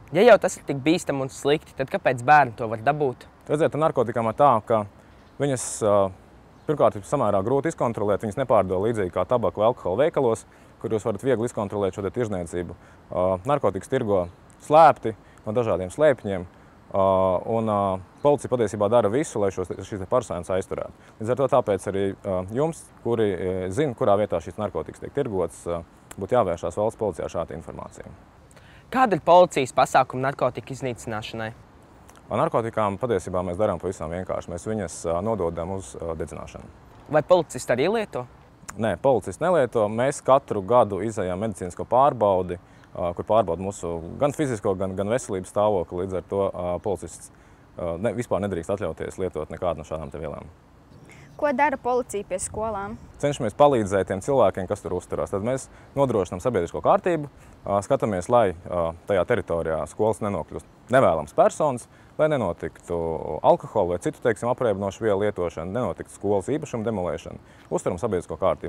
Ja jau tas ir tik bīstami un slikti, tad kāpēc bērni to var dabūt? Redziet, ar narkotikām ir tā, ka viņas pirmkārt ir samērā grūti izkontrolēt. Viņas nepārdod līdzīgi kā tabaku vai alkohola veikalos, kur jūs varat viegli izkontrolēt šo tirdzniecību. Narkotikas tirgo slēpti no dažādiem slēpņiem, un policija patiesībā dara visu, lai šīs personas aizturētu. Līdz ar to tāpēc arī jums, kuri zina, kurā vietā šīs narkotikas tiek tirgotas, būtu jāvēršās valsts policijā šāda informācija. Kāda ir policijas pasākuma narkotika iznīcināšanai? Ar narkotikām patiesībā mēs darām pavisam vienkārši. Mēs viņas nododam uz dedzināšanu. Vai policisti arī lieto? Nē, policisti nelieto. Mēs katru gadu izejam medicīnisko pārbaudi, kur pārbauda mūsu gan fizisko, gan veselības stāvokli. Līdz ar to policists vispār nedrīkst atļauties lietot nekādu no šādām vielām. Ko dara policija pie skolām? Cenšamies palīdzēt tiem cilvēkiem, kas tur uzturās. Tad mēs nodrošinām sabiedrisko kārtību, skatāmies, lai tajā teritorijā skolas nenokļūst nevēlams personas, lai nenotiktu alkohola vai citu, teiksim, apreibinošu vielu lietošana, nenotiktu skolas īpašumu demolēšana. Uzturam sabiedrisko kārtību.